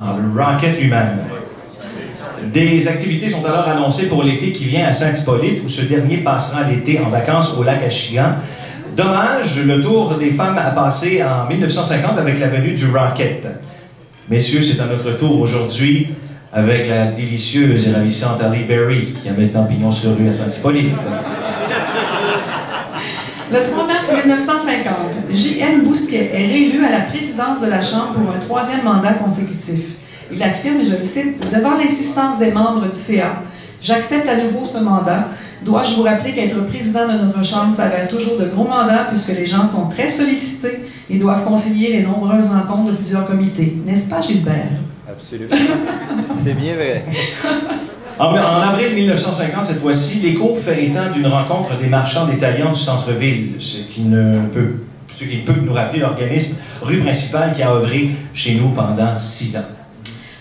Le Rocket lui-même. Des activités sont alors annoncées pour l'été qui vient à Saint-Hippolyte, où ce dernier passera l'été en vacances au lac Achigan. Dommage, le tour des femmes a passé en 1950 avec la venue du Rocket. Messieurs, c'est à notre tour aujourd'hui avec la délicieuse et ravissante Halle Berry, qui a maintenant pignon sur rue à Saint-Hippolyte. Le 3 mars 1950, J.N. Bousquet est réélu à la présidence de la Chambre pour un troisième mandat consécutif. Il affirme, et je le cite, « Devant l'insistance des membres du CA, j'accepte à nouveau ce mandat. Dois-je vous rappeler qu'être président de notre Chambre s'avère toujours de gros mandats puisque les gens sont très sollicités et doivent concilier les nombreuses rencontres de plusieurs comités. N'est-ce pas, Gilbert? » Absolument. C'est bien vrai. En avril 1950, cette fois-ci, l'écho fait état d'une rencontre des marchands détaillants du centre-ville, ce qui peut nous rappeler l'organisme rue principale qui a œuvré chez nous pendant 6 ans.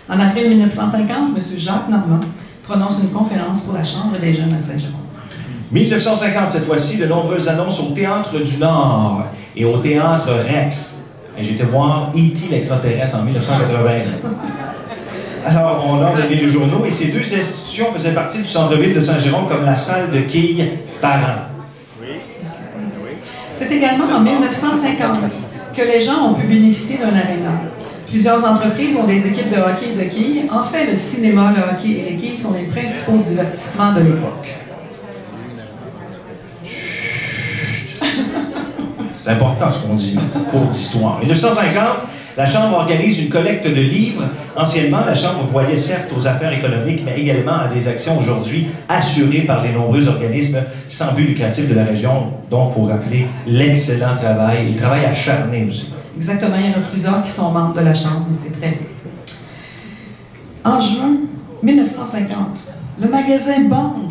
En avril 1950, M. Jacques Normand prononce une conférence pour la Chambre des jeunes à Saint-Jérôme. 1950, cette fois-ci, de nombreuses annonces au Théâtre du Nord et au Théâtre Rex. Et j'étais voir E.T. l'extraterrestre en 1980. Alors, on a regardé les journaux et ces deux institutions faisaient partie du centre-ville de Saint-Jérôme comme la salle de quilles par an. C'est également en 1950 que les gens ont pu bénéficier d'un aréna. Plusieurs entreprises ont des équipes de hockey et de quilles. En fait, le cinéma, le hockey et les quilles sont les principaux divertissements de l'époque. C'est important ce qu'on dit, cours d'histoire. En 1950, la Chambre organise une collecte de livres. Anciennement, la Chambre voyait certes aux affaires économiques, mais également à des actions aujourd'hui assurées par les nombreux organismes sans but lucratif de la région, dont il faut rappeler l'excellent travail, et le travail acharné aussi. Exactement, il y en a plusieurs qui sont membres de la Chambre, et c'est très bien. En juin 1950, le magasin Bond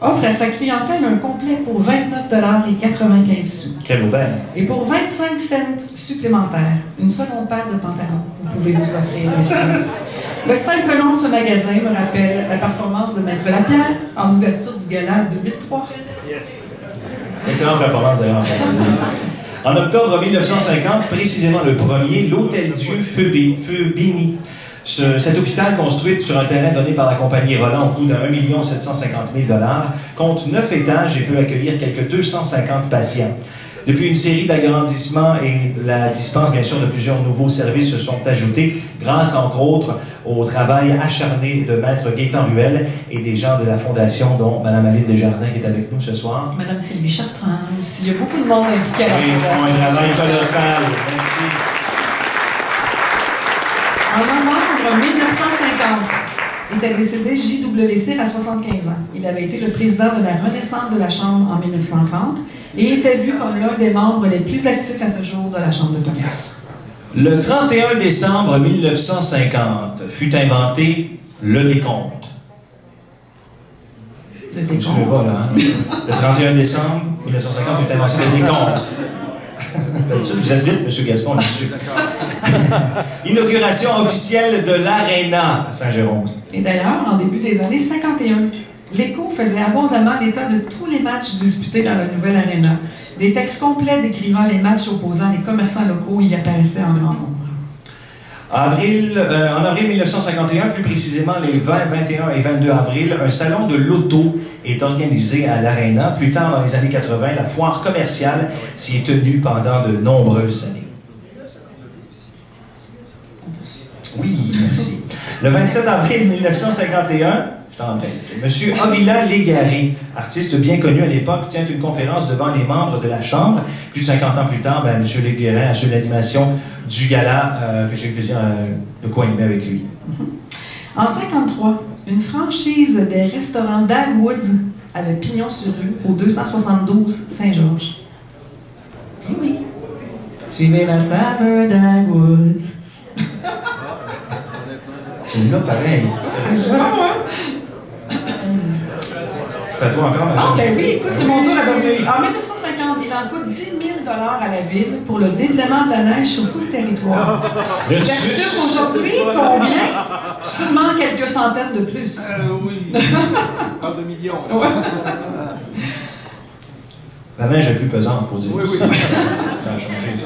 offre à sa clientèle un complet pour 29,95 $. Quelle aubaine! Et pour 25 cents supplémentaires, une seconde paire de pantalons, vous pouvez vous offrir, messieurs. Le simple nom de ce magasin me rappelle la performance de Maître Lapierre en ouverture du gala de 8-3. Excellente performance d'ailleurs. En octobre 1950, précisément le 1er, l'Hôtel Dieu Feu Béni. Cet hôpital, construit sur un terrain donné par la compagnie Roland au coût de 1 750 000 $, compte 9 étages et peut accueillir quelques 250 patients. Depuis, une série d'agrandissements et la dispense, bien sûr, de plusieurs nouveaux services se sont ajoutés, grâce, entre autres, au travail acharné de Maître Gaétan Ruel et des gens de la Fondation, dont Mme Aline Desjardins, qui est avec nous ce soir. Mme Sylvie Chartrand aussi. Il y a beaucoup de monde impliqué à la Fondation. Oui, un travail colossal. Merci. En novembre 1950, était décédé J.W. à 75 ans. Il avait été le président de la Renaissance de la Chambre en 1930 et était vu comme l'un des membres les plus actifs à ce jour de la Chambre de commerce. Le 31 décembre 1950 fut inventé le décompte. Le décompte. Je ne sais pas, là, hein? Le 31 décembre 1950 fut inventé le décompte. Vous êtes vite, M. Gascon, là-dessus. Inauguration officielle de l'Arena à Saint-Jérôme. Et d'ailleurs, en début des années 51, l'Écho faisait abondamment l'état de tous les matchs disputés dans la nouvelle Arena. Des textes complets décrivant les matchs opposant les commerçants locaux y apparaissaient en grand nombre. En avril 1951, plus précisément les 20, 21 et 22 avril, un salon de l'auto est organisé à l'Arena. Plus tard, dans les années 80, la foire commerciale s'y est tenue pendant de nombreuses années. Oui, merci. Le 27 avril 1951, je t'en prie, M. Avila Légaré, artiste bien connu à l'époque, tient une conférence devant les membres de la Chambre. Plus de 50 ans plus tard, M. Légaré assure l'animation du gala que j'ai eu le plaisir de co-animer avec lui. En 1953, une franchise des restaurants Dagwoods avait pignon sur rue au 272 Saint-Georges. Eh oui, suivez la saveur Dagwoods. C'est là pareil. C'est à toi encore, ma chère. Ah, ben oui, écoute, c'est mon tour à dormir. En 1950, il en coûte 10 000 $ à la ville pour le déblaiement de la neige sur tout le territoire. Versus aujourd'hui, combien? Sûrement quelques centaines de plus. Oui. Pas de millions. Ouais. La neige est plus pesante, il faut dire. Oui, oui. Ça a changé, ça.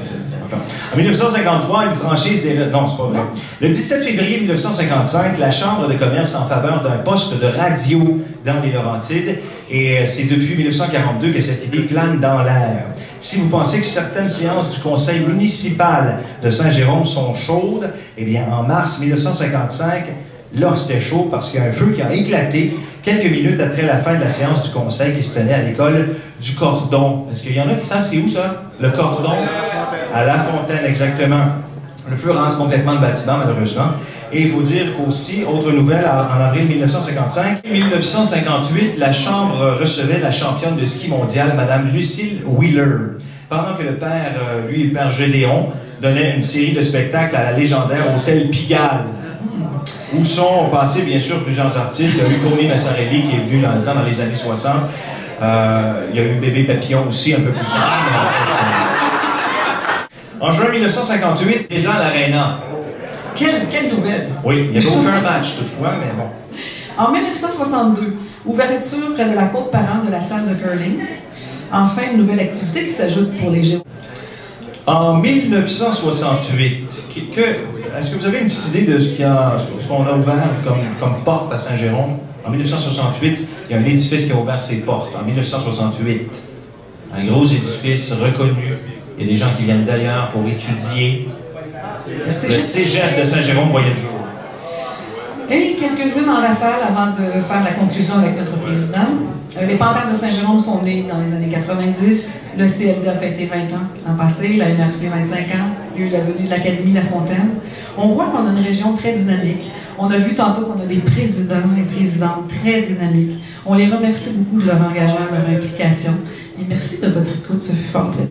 En 1953, une franchise des... Non, c'est pas vrai. Le 17 février 1955, la Chambre de commerce en faveur d'un poste de radio dans les Laurentides. Et c'est depuis 1942 que cette idée plane dans l'air. Si vous pensez que certaines séances du conseil municipal de Saint-Jérôme sont chaudes, eh bien, en mars 1955, là, c'était chaud parce qu'il y a un feu qui a éclaté quelques minutes après la fin de la séance du conseil qui se tenait à l'école du Cordon. Est-ce qu'il y en a qui savent c'est où ça? Le Cordon? À La Fontaine, exactement. Le feu rase complètement le bâtiment, malheureusement. Et il faut dire qu'aussi, autre nouvelle, en avril 1955, 1958, la Chambre recevait la championne de ski mondial, Mme Lucille Wheeler. Pendant que le père, lui, le père Gédéon, donnait une série de spectacles à la légendaire Hôtel Pigalle, où sont passés, bien sûr, plusieurs artistes. Il y a eu Tony Massarelli qui est venu dans le temps, dans les années 60. Il y a eu Bébé Papillon aussi, un peu plus tard. En juin 1958, les à l'Arena. Quelle nouvelle! Oui, il n'y avait aucun match toutefois, mais bon. En 1962, ouverture près de la côte parente de la salle de curling. Enfin, une nouvelle activité qui s'ajoute pour les Géants. En 1968, est-ce que vous avez une petite idée de ce qu'on a ouvert comme porte à Saint-Jérôme? En 1968, il y a un édifice qui a ouvert ses portes. En 1968, un gros édifice reconnu. Il y a des gens qui viennent d'ailleurs pour étudier. Le cégep de Saint-Jérôme voyait le jour. Et quelques-unes en rafale avant de faire la conclusion avec notre président. Les Panthères de Saint-Jérôme sont nés dans les années 90. Le CLD a fêté 20 ans l'an passé, la MRC 25 ans. Il y a eu la venue de l'Académie La Fontaine. On voit qu'on a une région très dynamique. On a vu tantôt qu'on a des présidents et présidentes très dynamiques. On les remercie beaucoup de leur engagement, de leur implication. Et merci de votre écoute, ce fut fort plaisir.